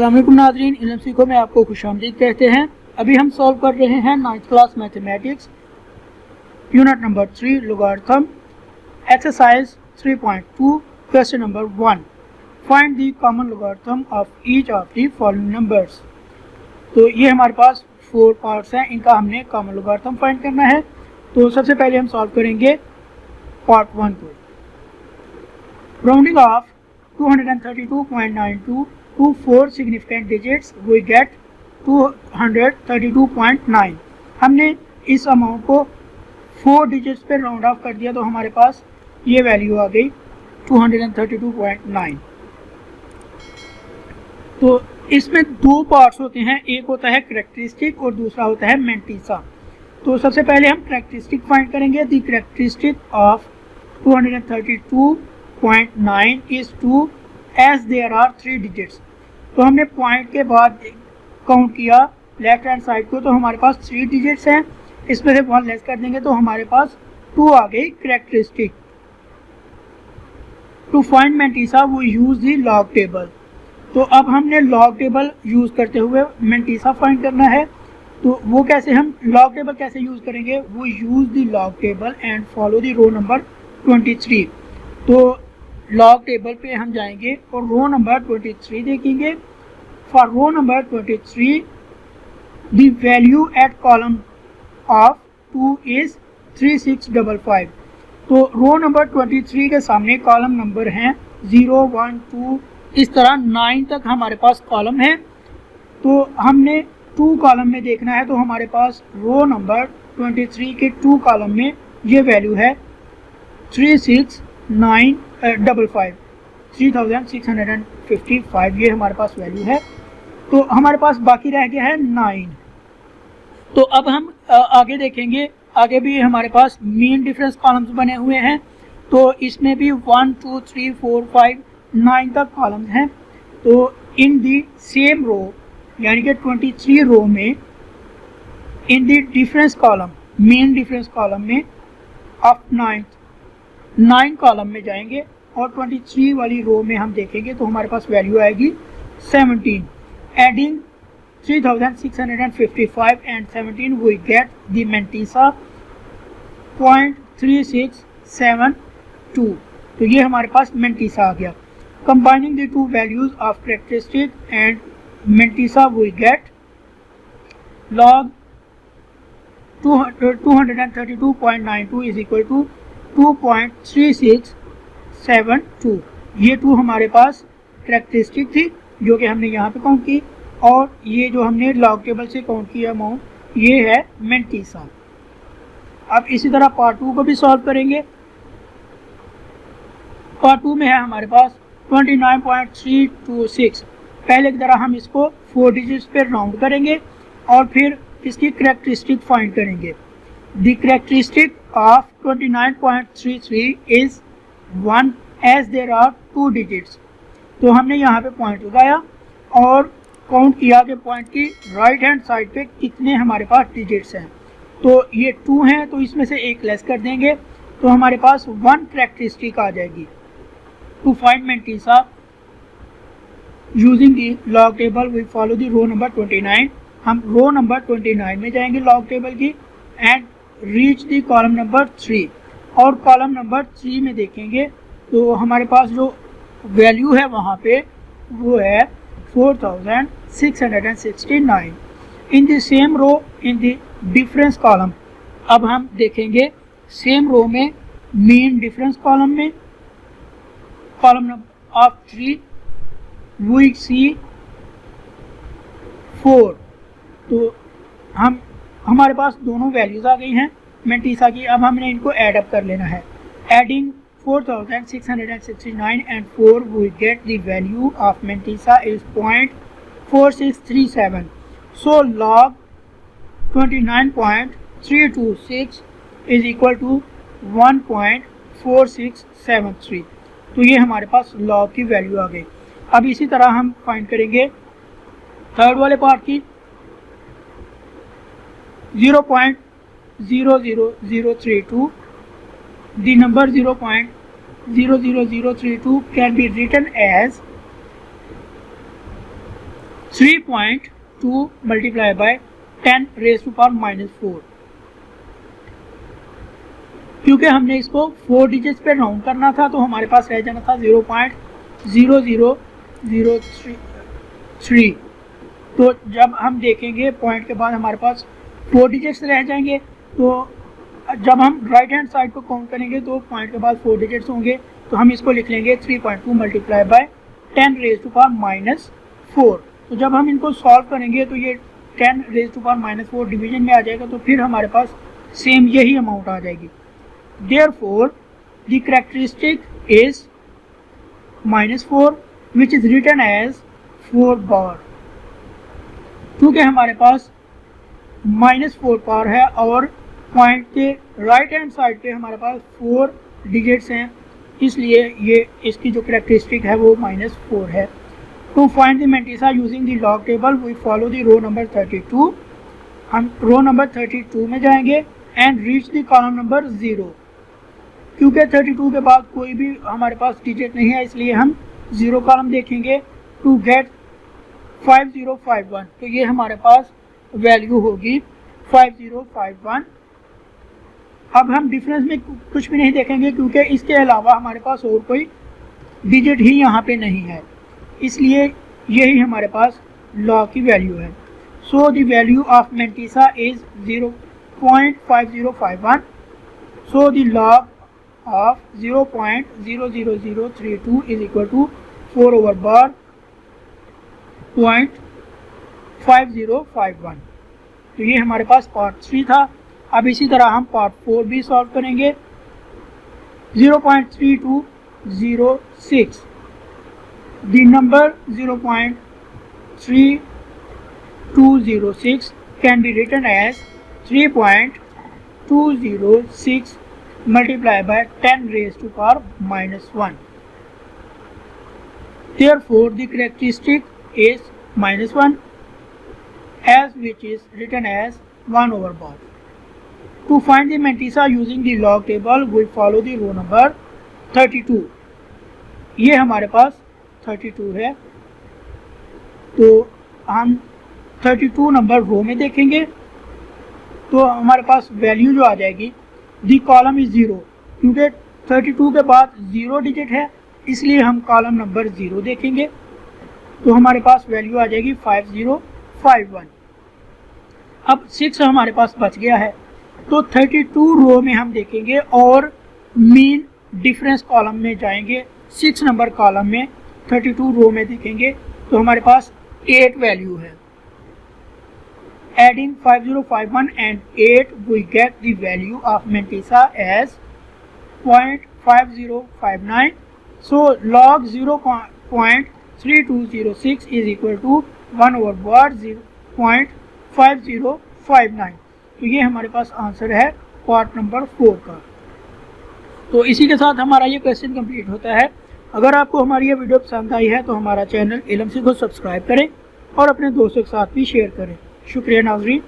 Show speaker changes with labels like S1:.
S1: अस्सलाम वालेकुम नाज़रीन, इल्म सीखो में आपको खुशामदीद कहते हैं। अभी हम सॉल्व कर रहे हैं 9th class mathematics unit number 3 logarithm exercise 3.2 question number 1 find the common logarithm of each of the following numbers. तो ये हमारे पास 4 पार्ट्स हैं, इनका हमने कॉमन लोगारिथम फाइंड करना है। तो सबसे पहले हम सॉल्व करेंगे पार्ट 1 को। Rounding off 232.92 to 4 significant digits we get 232.9। हमने इस अमाउंट को 4 डिजिट्स पे राउंड ऑफ कर दिया तो हमारे पास ये वैल्यू आ गई 232.9। तो इसमें 2 पार्ट्स होते हैं, एक होता है करैक्टरिस्टिक और दूसरा होता है मैंटीसा। तो सबसे पहले हम करैक्टरिस्टिक फाइंड करेंगे। The characteristic of 232.9 is 2 as there are 3 digits. तो हमने पॉइंट के बाद काउंट किया लेफ्ट हैंड साइड को, तो हमारे पास 3 डिजिट्स हैं, इसमें से 1 लेस कर देंगे तो हमारे पास 2 आ गई करैक्टरिस्टिक। टू फाइंड मैंटीसा वो यूज द लॉग टेबल। तो अब हमने लॉग टेबल यूज करते हुए मैंटीसा फाइंड करना है। तो वो कैसे, हम लॉग टेबल कैसे यूज करेंगे, वो use the log table and follow the row number 23। तो लॉग टेबल पे हम जाएंगे और रो नंबर 23 देखेंगे। For row number 23 the value at column of 2 is 3655। तो रो नंबर 23 के सामने कॉलम नंबर हैं 0, 1, 2 इस तरह 9 तक हमारे पास कॉलम है। तो हमने 2 कॉलम में देखना है, तो हमारे पास रो नंबर 23 के 2 कॉलम में ये वैल्यू है 3655 ये हमारे पास वैल्यू है। तो हमारे पास बाकी रह गया है 9। तो अब हम आगे देखेंगे, आगे भी हमारे पास मीन डिफरेंस कॉलम्स बने हुए हैं। तो इसमें भी 1, 2, 3, 4, 5, 9 तक कॉलम्स हैं। तो इन दी सेम रो यानी कि 23 रो में in the difference column main difference column में ऑफ 9 कॉलम में जाएंगे और 23 वाली रो में हम देखेंगे तो हमारे पास वैल्यू आएगी 17। Adding 3655 and 17 we get the mantissa 0.3672। तो ये हमारे पास मैंटीसा आ गया। Combining the 2 values of characteristic and mantissa we get log 232.92 is equal to 2.3672। ये 2 हमारे पास करैक्टरिस्टिक थी जो कि हमने यहाँ पे काउंट की, और ये जो हमने लॉग टेबल से काउंट किया अमाउंट ये है मैंटीसा। अब इसी तरह पार्ट 2 को भी सॉल्व करेंगे। पार्ट 2 में है हमारे पास 29.326। पहले की तरह हम इसको 4 डिजिट्स पे राउंड करेंगे और फिर इसकी करैक्टरिस्टिक फाइंड करेंगे। The characteristic of 29.33 is 1 as there are 2 digits. तो हमने यहाँ पे पॉइंट लगाया और काउंट किया कि पॉइंट की राइट हैंड साइड पे कितने हमारे पास डिजिट्स हैं। तो ये 2 हैं, तो इसमें से 1 लेस कर देंगे तो हमारे पास 1 करैक्टरिस्टिक आ जाएगी। To find mantissa using the log table we follow the row number 29। हम रो नंबर 29 में जाएंगे लॉग टेबल की and reach the column number 3, और कॉलम नंबर 3 में देखेंगे तो हमारे पास जो वैल्यू है वहाँ पे वो है 4669 in the same row in the difference column. अब हम देखेंगे सेम रो में मेन डिफरेंस कॉलम में column number of 3 we see 4। तो हमारे पास दोनों वैल्यूज आ गई हैं मैंटीसा की। अब हमने इनको ऐड अप कर लेना है। Adding 4669 and 4 we get the value of mantissa is 0.4637। so log 29.326 is equal to 1.4673। तो ये हमारे पास log की वैल्यू आ गई। अब इसी तरह हम फाइंड करेंगे थर्ड वाले पार्ट की। 0.00032 the number 0.00032 can be written as 3.2 multiply by 10 raise to power -4। क्योंकि हमने इसको 4 डिजिट्स पे राउंड करना था तो हमारे पास रह जाना था 0.0003। तो जब हम देखेंगे पॉइंट के बाद हमारे पास 4 डिजिट्स रह जाएंगे, तो जब हम राइट हैंड साइड को काउंट करेंगे तो पॉइंट के बाद 4 डिजिट्स होंगे, तो हम इसको लिख लेंगे 3.2 multiply by 10 raise to power -4। तो जब हम इनको सॉल्व करेंगे तो ये 10 रेज़ टू पावर -4 डिवीजन में आ जाएगा, तो फिर हमारे पास सेम यही अमाउंट आ जाएगी। Therefore, the characteristic is -4 which is written as 4 bar। क्योंकि हमारे पास -4 बार है और पॉइंट के राइट हैंड साइड पे हमारे पास 4 डिजिट्स हैं, इसलिए ये इसकी जो करेक्टरिस्टिक है वो -4 है। To find the mantissa using the log table we follow the row number 32। हम रो नंबर 32 में जाएंगे and reach the column number 0। क्योंकि 32 के बाद कोई भी हमारे पास डिजिट नहीं है, इसलिए हम 0 कॉलम देखेंगे टू गेट 5051। तो ये हमारे पास वैल्यू होगी 5051। अब हम डिफरेंस में कुछ भी नहीं देखेंगे क्योंकि इसके अलावा हमारे पास और कोई डिजिट ही यहाँ पे नहीं है, इसलिए यही हमारे पास लॉग की वैल्यू है। So the value of mantissa is 0.5051। So the log of 0.00032 is equal to 4 over bar 0.5051। तो ये हमारे पास पार्ट 3 था। अब इसी तरह हम पार्ट 4 भी सॉल्व करेंगे। 0.3206 the number 0.3206 can be written as 3.206 multiply by 10 raised to power -1। Therefore, the characteristic is -1, as which is written as 1 over bar। To find the mantissa using the log table, we follow the row number 32। ये हमारे पास 32 है, तो हम 32 number रो में देखेंगे तो हमारे पास value जो आ जाएगी दी कॉलम इज 0। क्योंकि 32 के बाद 0 डिजिट है, इसलिए हम कॉलम नंबर 0 देखेंगे, तो हमारे पास वैल्यू आ जाएगी 5051। अब 6 हमारे पास बच गया है, तो 32 रो में हम देखेंगे और मीन डिफरेंस कॉलम में जाएंगे। 6 नंबर कॉलम में 32 रो में देखेंगे तो हमारे पास 8 वैल्यू है। Adding 5051 and 8, we get the value of Mantissa as 0.5059. So log 0.3206 is equal to 1 over bar 0.5059। तो ये हमारे पास आंसर है पार्ट नंबर 4 का। तो इसी के साथ हमारा ये क्वेश्चन कंप्लीट होता है। अगर आपको हमारी ये वीडियो पसंद आई है तो हमारा चैनल इल्म सीखो सब्सक्राइब करें और अपने दोस्तों के साथ भी शेयर करें। शुक्रिया नाज़रीन।